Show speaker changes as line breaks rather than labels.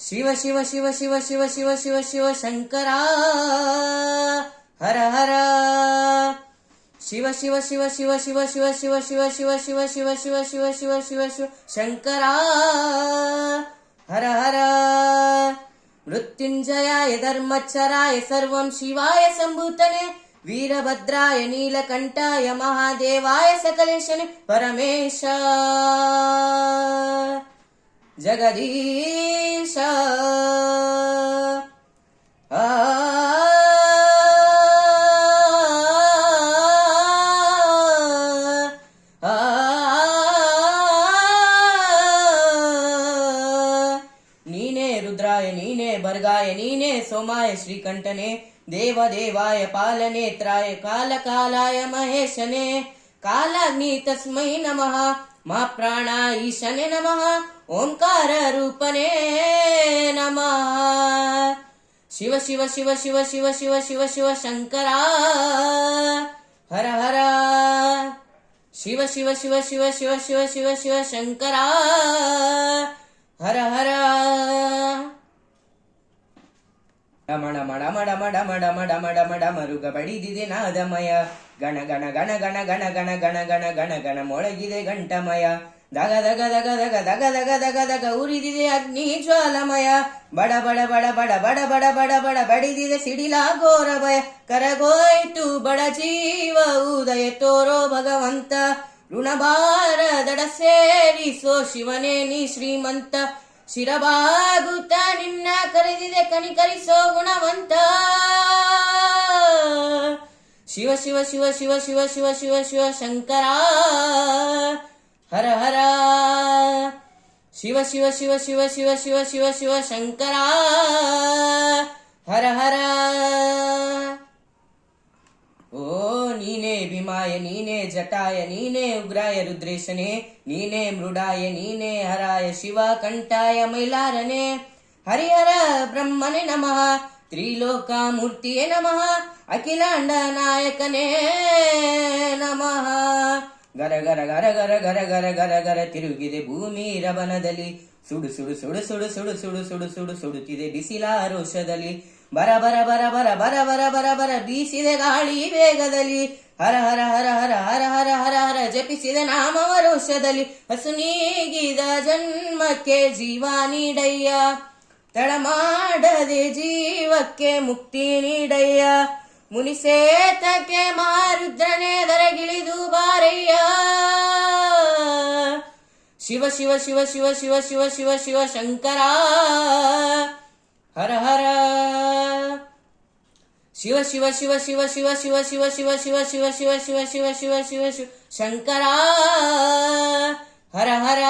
ಶಿವ ಶಿವ ಶಿವ ಶಿವ ಶಿವ ಶಿವ ಶಿವ ಶಿವ ಶಂಕರ ಹರ ಹರ ಶಿವ ಶಿವ ಶಿವ ಶಿವ ಶಿವ ಶಿವ ಶಿವ ಶಿವ ಶಿವ ಶಿವ ಶಿವ ಶಿವ ಶಿವ ಶಿವ ಶಿವ ಶಿವ ಶಂಕರ ಹರ ಹರ ಮೃತ್ಯುಂಜಯಾಯ ಧರ್ಮಚ್ಚರಾಯ ಸರ್ವಂ ಶಿವಾಯ ಸಂಭೂತನೆ ವೀರಭದ್ರಾಯ ನೀಲಕಂಠಾಯ ಮಹಾದೇವಾಯ ಸಕಲೇಶನೆ ಪರಮೇಶ ಜಗದೀಶ ನೀನೇ ರುದ್ರಾಯ ನೀನೇ ಭರ್ಗಾಯ ನೀನೇ ಸೋಮಾಯ ಶ್ರೀಕಂಠನೆ ದೇವದೇವಾಯ ಪಾಲನೇತ್ರಾಯ ಕಾಲಕಾಲಾಯ ಮಹೇಶನೆ ಕಾಲಾಗ್ನಿ ತಸ್ಮೈ ನಮಃ ಮಾ ಪ್ರಾಣ ಈಶನೆ ನಮಃ ಓಂಕಾರ ರೂಪನೇ ನಮಃ ಶಿವ ಶಿವ ಶಿವ ಶಿವ ಶಿವ ಶಿವ ಶಿವ ಶಿವ ಶಂಕರ ಹರ ಹರ ಶಿವ ಶಿವ ಶಿವ ಶಿವ ಶಿವ ಶಿವ ಶಿವ ಶಿವ ಶಂಕರ ಹರ ಹರ ಮಡ ಮಡ ಮಡ ಮಡ ಮಡ ಮಡ ಮಡ ಮಡ ಮರುಗ ಬಡಿದಿದೆ ನಾದಮಯ ಗಣ ಗಣ ಗಣ ಗಣ ಗಣ ಗಣ ಗಣ ಗಣ ಗಣ ಗಣ ಮೊಳಗಿದೆ ಗಂಟಮಯ ದಗ ದಗ ದಗ ದಗ ದಗ ದಗ ದಗ ದಗ ಉರಿದಿದೆ ಅಗ್ನಿ ಜ್ವಾಲಮಯ ಬಡ ಬಡ ಬಡ ಬಡ ಬಡ ಬಡ ಬಡ ಬಡ ಬಡಿದಿದೆ ಸಿಡಿಲ ಘೋರ ಭಯ ಕರಗೋಯ್ತು ಬಡ ಜೀವ ಉದಯ ತೋರೋ ಭಗವಂತ ಋಣಭಾರ ದಡ ಸೇರಿಸೋ ಶಿವನೇ ನೀ ಶ್ರೀಮಂತ ಶಿರಬಾಗುತ್ತ ನಿನ್ನ ಕರೆದಿದೆ ಕನಿಕರಿಸೋ ಗುಣವಂತ ಶಿವ ಶಿವ ಶಿವ ಶಿವ ಶಿವ ಶಿವ ಶಿವ ಶಿವ ಶಂಕರ ಹರ ಹರ ಶಿವ ಶಿವ ಶಿವ ಶಿವ ಶಿವ ಶಿವ ಶಿವ ಶಿವ ಶಂಕರ ಹರ ಹರ ಓ ನೀನೇ ಭೀಮಾಯ ನೀನೇ ಜಟಾಯ ನೀನೇ ಉಗ್ರಾಯ ರುದ್ರೇಶನೇ ನೀನೇ ಮೃಡಾಯ ನೀನೇ ಹರಾಯ ಶಿವ ಕಂಠಾಯ ಮೈಲಾರನೆ ಹರಿಹರ ಬ್ರಹ್ಮನೇ ನಮಃ ತ್ರಿಲೋಕ ಮೂರ್ತಿಯೇ ನಮಃ ಅಖಿಲಾಂಡ ನಾಯಕನೇ ನಮಃ ಗರ ಗರ ಗರ ಗರ ಗರ ಗರ ಗರ ಗರ ತಿರುಗಿದೆ ಭೂಮಿ ರವನದಲ್ಲಿ ಸುಡು ಸುಡು ಸುಡು ಸುಡು ಸುಡು ಸುಡು ಸುಡು ಸುಡು ಸುಡುತ್ತಿದೆ ಬಿಸಿಲ ರೋಷದಲ್ಲಿ ಬರ ಬರ ಬರ ಬರ ಬರ ಬರ ಬರ ಬರ ಬೀಸಿದೆ ಗಾಳಿ ವೇಗದಲ್ಲಿ ಹರ ಹರ ಹರ ಹರ ಹರ ಹರ ಹರ ಹರ ಜಪಿಸಿದೆ ನಾಮವ ರೋಷದಲ್ಲಿ ಹಸು ನೀಗಿದ ಜನ್ಮಕ್ಕೆ ಜೀವ ನೀಡಯ್ಯ ತಡ ಮಾಡದೆ ಜೀವಕ್ಕೆ ಮುಕ್ತಿ ನೀಡಯ್ಯ ಮುನಿಸೇತಕ್ಕೆ ಮಾರುದ್ರನೇ ದರಗಿಳಿದು ಬಾರಯ್ಯ ಶಿವ ಶಿವ ಶಿವ ಶಿವ ಶಿವ ಶಿವ ಶಿವ ಶಿವ ಶಂಕರ ಹರ ಹರ ಶಿವ ಶಿವ ಶಿವ ಶಿವ ಶಿವ ಶಿವ ಶಿವ ಶಿವ ಶಿವ ಶಿವ ಶಿವ ಶಿವ ಶಿವ ಶಿವ ಶಿವ ಶಿವ ಶಂಕರ ಹರ ಹರ